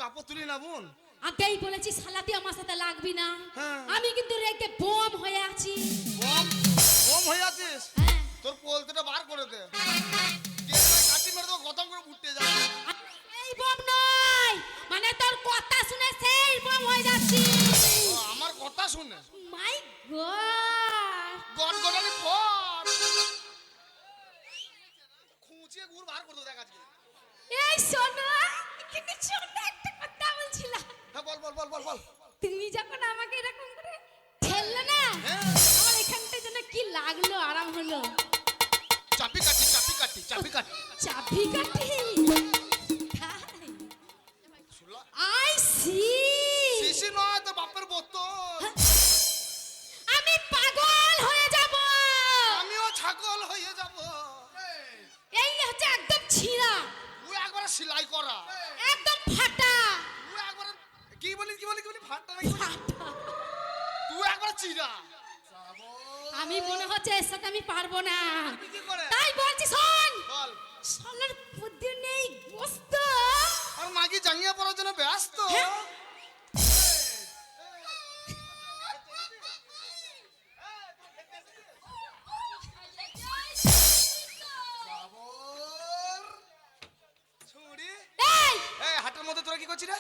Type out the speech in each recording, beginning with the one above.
কাপড় তুলি না বোন। আগেই বলেছি শালা তুই আমার সাথে লাগবি না। হ্যাঁ। আমি কিন্তু রেগে বোম হয়ে আছি। বম বম হয়ে আছিস? হ্যাঁ। তোর পোলতেটা বার করে দে। কাটি মেরে তো গতম করে উঠতে যাবে। এই বোম নয়, মানে তোর কথা শুনে সেই বোম হয়ে যাচ্ছি। আমার কথা শুনে মাই গড, গড়গড়ানি ফট খুঁচিয়ে গুড় বার করে দে। দেখ আজকে। এই শোনো, কিন্তু শোনো, একটা কথা বলছিলাম। হ্যাঁ বল বল বল বল বল। তুমি যখন আমাকে এরকম করে ঠেললে না, হ্যাঁ। আমার এখানটা যেন কি লাগলো, আরাম হলো। চাপি কাটি চাপি কাটি চাপি কাটি। চাবি কাঠি। শুনলা? I see. শিশি নয় তো বাপের বোতল। আমি পাগল হয়ে যাব। আমিও ছাগল হয়ে যাব। এই হচ্ছে একদম ছিঁড়া, তুই একবার সেলাই করা। একদম ফাটা। তুই একবার কি বলি কি বলি কি বলি ফাটটা নাকি বলি? তুই একবার চিরা। আমি মনে হচ্ছে এর সাথে আমি পারবো না, তুই কি করে? তাই বলছি শোন। বল। শালার বুদ্ধি নেই গোস্ত। আর মাগি জাঙ্গিয়া পড়ার জন্য ব্যস্ত। হ্যাঁ। ছুরি। এই, এই হাটের মধ্যে তোরা কি করছিস রে?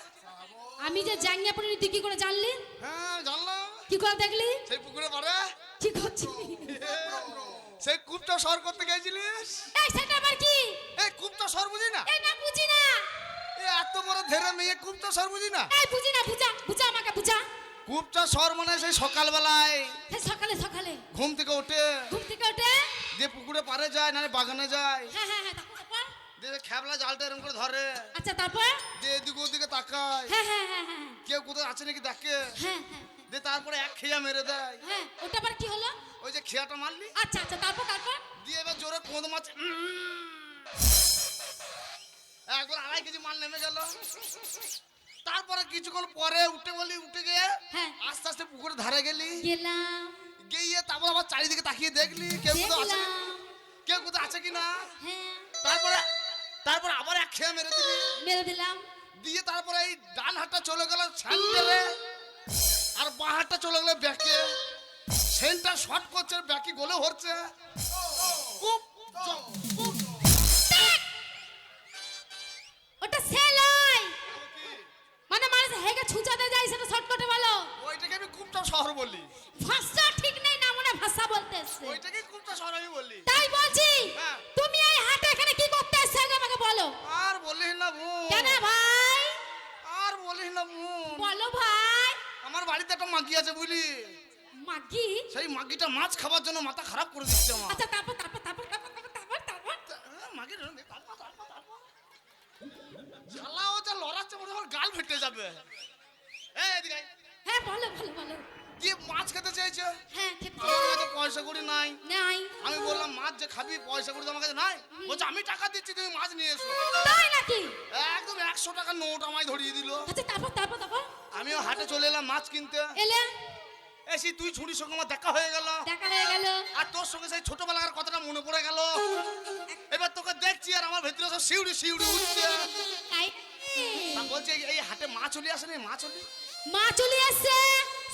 আমি যে জাঙ্গিয়া পরে তুই কি করে জানলি? হ্যাঁ জানলাম। কি করে দেখলি? সেই পুকুরে পড়ে কি করছিস? সেই কূপটা সর করতে গেছিলিস। এই সেটা আবার কি? এই কূপটা সর বুঝি না? এই না বুঝি না। এই এত বড় ধেরে মেয়ে কূপটা সর বুঝি না? এই বুঝি না, বুঝা বুঝা আমাকে বুঝা। কূপটা সর মানে সেই সকালবেলায় এই সকালে সকালে ঘুম থেকে উঠে ঘুম থেকে উঠে, যে পুকুরে পারে যায় না বাগানে যায়, হ্যাঁ হ্যাঁ হ্যাঁ, তারপর যে খেবলা জালটা এরকম করে ধরে, আচ্ছা তারপর, যে এদিকে ওদিকে তাকায়, হ্যাঁ হ্যাঁ হ্যাঁ হ্যাঁ কেউ কোথাও আছে নাকি দেখে, হ্যাঁ হ্যাঁ যে তারপরে এক খেয়া মেরে দেয়। হ্যাঁ, ওটা আবার কি হলো? ওই যে খেয়াটা মারলি আচ্ছা আচ্ছা, তারপর তারপর দিয়ে এবার জোরে কোঁদ মাছ একবার 2.5 কেজি মাল নেমে গেল। তারপরে কিছুক্ষণ পরে উঠে গিয়ে হ্যাঁ। আস্তে আস্তে পুকুরে ধারে গেলি, গেলাম গিয়ে তারপর আবার চারিদিকে তাকিয়ে দেখলি কেউ কোথাও আছে, দেখলাম, কেউ কোথাও আছে কিনা। হ্যাঁ তারপরে আবার এক খেয়ে মেরে দিলি, মেরে দিলাম। দিয়ে তারপরে এই ডান হাতটা চলে গেল স্যান্ডেলে, আর বাঁ হাতটা চলে গেল ব্যাকে। সেন্টার শর্ট করছে, ব্যাকি গোলে হচ্ছে। কুপ, জপ, কুপ। ওটা সেলাই, মানে মানুষ হেগে ছুঁচাতে যায়, সেটা শর্টকাটে বলো। ওইটাকে আমি কুপটা শহর বলি। ভাষা ঠিক নেই না, মনে ভাষা বলতে এসছে। ওইটাকে কুপটা শহর আমি বলি। তাই বলছি, হ্যাঁ। তুমি এই হাটে এখানে কি করতে এসছো আগে আমাকে বলো। আর বলিস না বোন, কেন ভাই? আর বলিস না বোন, বলো ভাই। আমার বাড়িতে একটা মাগি আছে বুঝলি, মাগি? সেই মাগিটা মাছ খাবার জন্য মাথা খারাপ করে দিচ্ছে আমার। আচ্ছা তারপর তারপর তারপর তারপর তারপর তারপর মাগির জ্বালাও যা লড়াচ্ছে মনে হয় গাল ফেটে যাবে। এই এদিকে আয়। হ্যাঁ বলো বলো বলো। দিয়ে মাছ খেতে চেয়েছে, হ্যাঁ খেতে আমার কাছে পয়সা কড়ি নাই। নাই। আমি বললাম মাছ যে খাবি পয়সা কড়ি তো আমার কাছে নাই। বলছে আমি টাকা দিচ্ছি তুমি মাছ নিয়ে এসো। তাই নাকি? একদম 100 টাকার নোট আমায় ধরিয়ে দিল। আচ্ছা তারপর তারপর তারপর আমিও হাটে চলে এলাম মাছ কিনতে। এলে এসি তুই ছুরির সঙ্গে আমার দেখা হয়ে গেল, দেখা হয়ে গেল। আর তোর সঙ্গে সেই ছোটবেলার কথাটা মনে পড়ে গেল। এবার তোকে দেখছি আর আমার ভেতরে সব শিউড়ি শিউড়ি উঠছে। তাই তা বলছে এই হাটে মাছ চলে আসে না, মাছ চলে। মা চলে এসছে,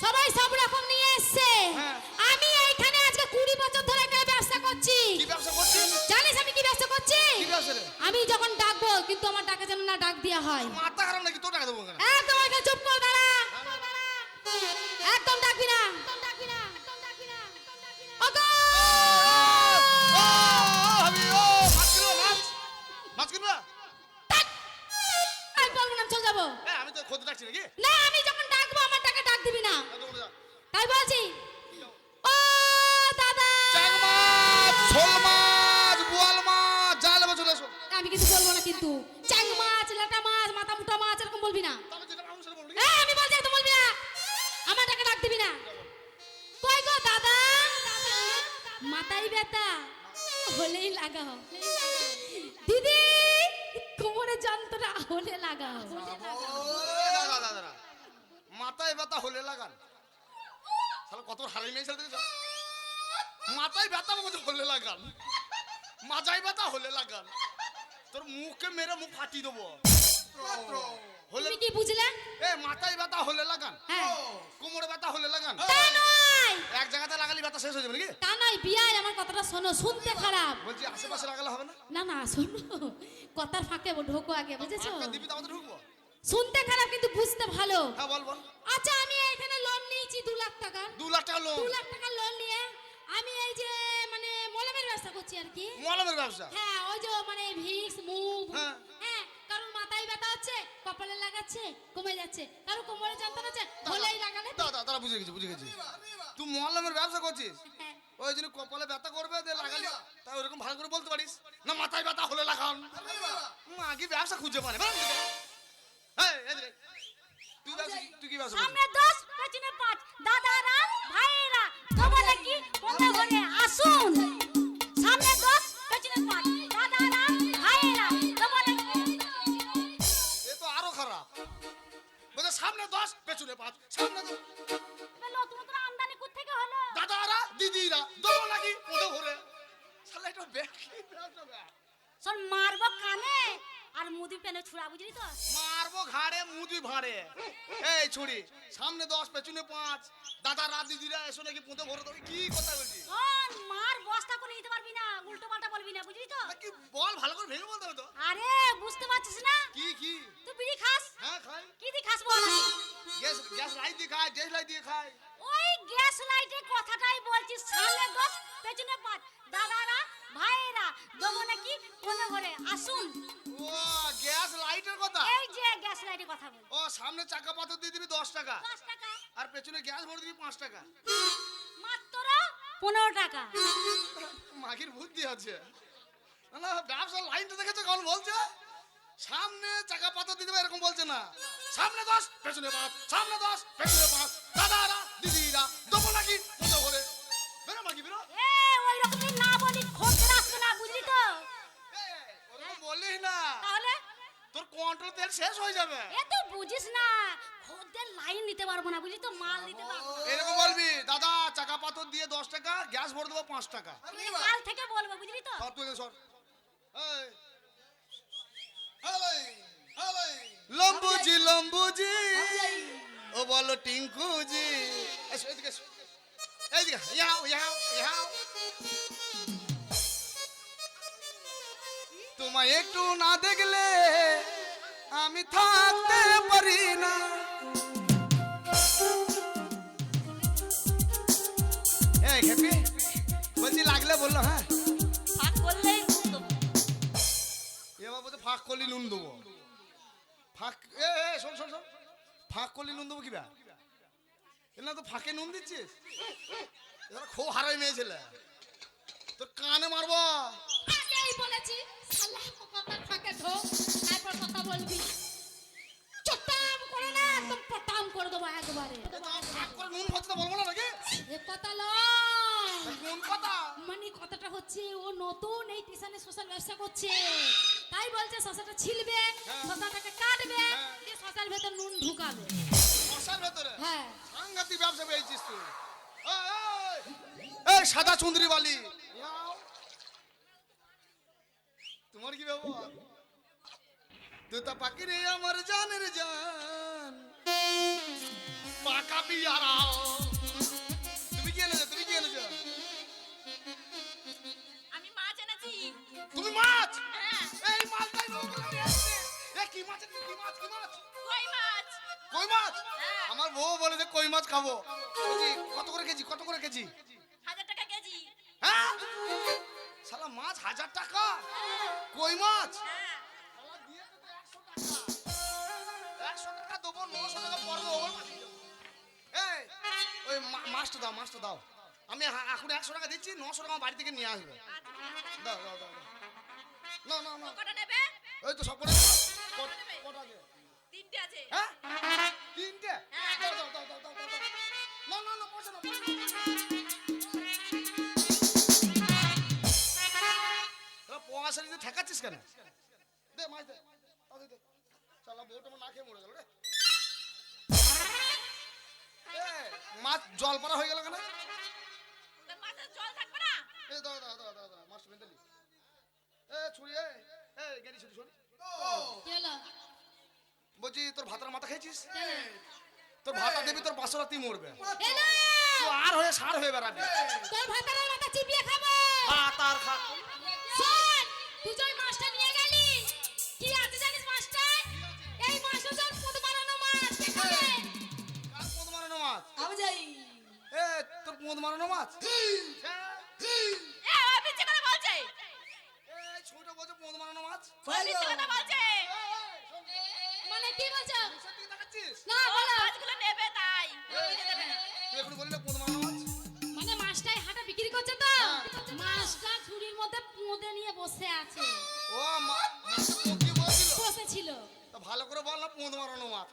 সবাই সব রকম নিয়ে এসছে। হ্যাঁ। আমি এইখানে আজকে 20 বছর ধরে এখানে ব্যবসা করছি। কি ব্যবসা করছিস? জানিস আমি কি ব্যবসা করছি? কি ব্যবসা রে? আমি যখন ডাকবো, কিন্তু আমার ডাকে যেন না ডাক দেওয়া হয়। মাথা খারাপ নাকি তোর টাকা দেবো কেন? একদম এখানে চুপ কর, দাঁড়া। একদম ডাকবি না, একদম ডাকবি না, একদম ডাকবি না, একদম ডাকবি না। ওগো! মাছ কিনবো, মাছ কিনবো। আমি বলবো না, চলে যাবো। আমি তো খোঁজ ডাকছি নাকি? না, আমি যখন ডাকবো আমার ডাকে ডাক দিবি না, তাই বলছি। ও দাদা, চাং মাছ, শোল মাছ, বোয়াল মাছ, জাল মাছ চলে এসো। আমি কিন্তু বলবো না, কিন্তু চ্যাং মাছ, লেটা মাছ, মাথা মুটা মাছ এরকম বলবি না। তবে যেটা মানুষের বলবি। আমি বলছি একদম বলবি না, আমার ডাকে ডাক দিবি না। কই গো দাদা? মাথায় ব্যথা হলেই লাগাও। দিদি, কোমরে যন্ত্রণা হলে লাগাও। দাদা মাথায় ব্যথা হলে লাগান। শালা কত হারাই মেয়ে ছেলে দেখেছ? মাথায় ব্যথা বলতে হলে লাগান, মাজায় ব্যথা হলে লাগান। তোর মুখে মেরে মুখ ফাটিয়ে দেবো। হলে তুমি কি বুঝলে? এ মাথায় ব্যথা হলে লাগান, হ্যাঁ। কোমরে ব্যথা হলে লাগান। তা নয়, এক জায়গাতে লাগালি ব্যথা শেষ হয়ে যাবে নাকি? তা নয় বিয়াই, আমার কথাটা শোনো, শুনতে খারাপ। বলছি আশেপাশে লাগালে হবে না? না না শোনো, কথার ফাঁকে ঢোকো আগে, বুঝেছো? একটা দিবি তো আমাদের ঢুকবো। শুনতে খারাপ কিন্তু বুঝতে ভালো। হ্যাঁ বল বল। আচ্ছা আমি এখানে লোন নিয়েছি 2 লাখ টাকা। 2 লাখ টাকা লোন? 2 লাখ টাকা লোন নিয়ে আমি এই যে মানে মলমের ব্যবসা করছি আর কি। মলমের ব্যবসা? হ্যাঁ, ওই যে মানে ভিক্স মুভ। হ্যাঁ। হ্যাঁ, কারণ মাথায় ব্যথা হচ্ছে, কপালে লাগাচ্ছে, কমে যাচ্ছে, কারণ কোমরে যন্ত্রণা হচ্ছে, হলেই লাগালে। দাদা বুঝে গেছি বুঝে গেছি। তুই মলমের ব্যবসা করছিস, হ্যাঁ। ওই জন্য কপালে ব্যথা করবে দিয়ে লাগালি, তাই ওরকম ভালো করে বলতে পারিস না মাথায় ব্যথা হলে লাগান। আগে ব্যবসা খুঁজে পারে। তুই কি ব্যবসা সামনে 10 পেছনে 5 দাদারা ভাইয়েরা তোমার কি কোথা ঘরে আসুন। সামনে 10 পেছনে 5 দাদারা ভাইয়েরা তোমার এ তো আরো খারাপ। বলে সামনে 10 পেছনে 5, সামনে নতুন নতুন আমদানি কোথা থেকে হলো। দাদারা দিদিরা দোনো নাকি ওদের ঘরে। শালা এটা ব্যবসা ব্যবসা। শোন মারবো কানে আর মুদি পেনে ছুড়া, বুঝলি তো? মারবো ঘাড়ে মুদি ভাড়ে। এই ছুরি, সামনে 10 পেছনে 5, দাদারা দিদিরা এসো নাকি পুঁতে ভরে দেবে। কি কথা বলছিস? শোন মার বস্তা করে নিতে পারবি না, উল্টো পাল্টা বলবি না, বুঝলি তো? কি বল, ভালো করে ভেঙে বলতে হবে তো। আরে বুঝতে পারছিস না? কি কি? তুই বিড়ি খাস? হ্যাঁ খাই। কি দি খাস বল? গ্যাস লাইট দিয়ে খাই, ডেস লাইট দিয়ে খাই। ওই গ্যাস লাইটের কথাটাই বলছিস। সামনে 10 পেছনে 5 দাদারা ভাইয়েরা দেবো নাকি কোন ঘরে আসুন। ও গ্যাস লাইটের কথা। এই যে গ্যাস লাইটের কথা বল। ও সামনে চাকা পাথর দিয়ে দিবি 10 টাকা, 10 টাকা আর পেছনে গ্যাস ভরে দিবি 5 টাকা। মাত্র 15 টাকা। মাগির বুদ্ধি আছে না। না ব্যবসা লাইনটা দেখেছে কোন বলছে? সামনে চাকা পাথর দিয়ে দিবে এরকম বলছে না। সামনে 10 পেছনে 5, সামনে 10 পেছনে 5, দাদারা দিদিরা দেবো নাকি পুঁতে ভরে। বেরো মাগি বেরো। এ ওই রকমই না বলি খোঁজ রাখবে না, বুঝলি তো? ওরকম বলিস না, তাহলে তোর কন্ট্রোল তেল শেষ হয়ে যাবে। এ তো বুঝিস না, খোঁজের লাইন নিতে পারবো না, বুঝলি তো? মাল নিতে পারবো না। এরকম বলবি, দাদা চাকা পাথর দিয়ে 10 টাকা, গ্যাস ভরে দেবো 5 টাকা। কাল থেকে বলবো, বুঝলি তো? সর তুই এখানে সর। লম্বুজি লম্বুজি ও বলো টিঙ্কুজি। এসো এদিকে এসো, এইদিকে ইয়াও ইয়াও ইয়াও। তোমায় একটু না দেখলে আমি থাকতে পারি না। এই খেপি বলছি লাগলে বললো হ্যাঁ। ফাঁক করলেই এবার বলতে ফাঁক করলি নুন দেবো। ফাঁক এ শোন শোন শোন, ফাঁক করলি নুন দেবো কিবা? না তো ফাঁকে নুন দিচ্ছিস, এবার খুব হারাই মেয়ে ছেলে, তোর কানে মারবো। আগেই বলেছি শালা কথার ফাঁকে ঢোক, তারপর কথা বলবি। চটাম করে না, একদম পটাম করে দেবো একবারে। ফাঁক করে নুন হচ্ছে তো বলবো না নাকি? এ কথা লয়, কোন কথা? মানে কথাটা হচ্ছে ও নতুন এই স্টেশনে সোশ্যাল ব্যবসা করছে, তাই বলছে শশাটা ছিলবে, শশাটাকে কাটবে, দিয়ে শশার ভেতর নুন ঢুকাবে। মশার ভেতরে হ্যাঁ সাংঘাতিক ব্যবসা পেয়েছিস তুই। এই সাদা চুন্দ্রি বালি, তোমার কি ব্যবহার? তুই তো পাখি রে আমার জানের জান, পাকা বিয়ারা। তুমি কি এনেছো? তুমি কি এনেছো? আমি মাছ এনেছি। তুমি মাছ? এই মাছটাই নৌকা আমি এনেছি। এ কি মাছ? কি মাছ? কি মাছ? কই মাছ? কই মাছ? আমার বউ বলে যে কই মাছ খাবো। বলছি কত করে কেজি? কত করে কেজি? 1000 টাকা কেজি। হ্যাঁ শালা মাছ 1000 টাকা, কই মাছ? শালা দিয়েছে তো 100 টাকা। 100 টাকা দেবো, 900 টাকা পরে দেবো। এই ওই মাছটা দাও, মাছটা দাও। আমি এখন 100 টাকা দিচ্ছি, 900 টাকা আমার বাড়ি থেকে নিয়ে আসবে। দাও দাও দাও। না না না, কটা নেবে? ওই তো সব করে কটা আছে? 3টে আছে। হ্যাঁ 3টে? দাও দাও দাও দাও দাও দাও। না না না, পয়সা না, পয়সা না। পয়সা দিতে ঠেকাচ্ছিস কেন? দে মাছ দে, তাড়াতাড়ি দে। শালা বউটা আমার না খেয়ে মরে গেল রে। মাছ জল পড়া হয়ে গেল কেন? মাছের জল থাকবে না? এই দাও দাও দাও দাও দাও, মাছ মেন্টালি। ছুরি, এই গেলি ছুরি ছুরি। কি হলো? বলছি তোর তোর ভাতার মাথা খেয়েছিস? কেন? তোর ভাতা দেবী তোর বাসরা তুই মরবে। এলো! তুই আর হয়ে সার হয়ে বেড়াবি। তোর ভাতারের মাথা চিবিয়ে খাবো। ভাত আর খা। শোন, তুই যে ওই মাছটা নিয়ে গেলি, কি আছে জানিস মাছটায়? এই মাছ হচ্ছে ওর পুঁত মারানো মাছ, কে খাবে? কার পোদ মারানো মাছ? আমি যাই। এ তোর পোদ মারানো মাছ? এ ও বিচ্ছে কথা বলছে এই ছোট বলছে পোদ মারানো মাছ? বিচ্ছে কথা বলছে মানে কি বলছো? মুখের দিকে তাকাচ্ছিস? না বলো। মাছগুলো নেবে তাই তুই এখন বললি না পোদ মারানো মাছ? মানে মাছটাই হাটে বিক্রি করছে তো? মাছটা ঝুড়ির মধ্যে পুঁতে নিয়ে বসে আছে। ও মা, মাছে পোদ দিয়ে বসছিল? বসেছিল। তা ভালো করে বল না পোদ মারানো মাছ।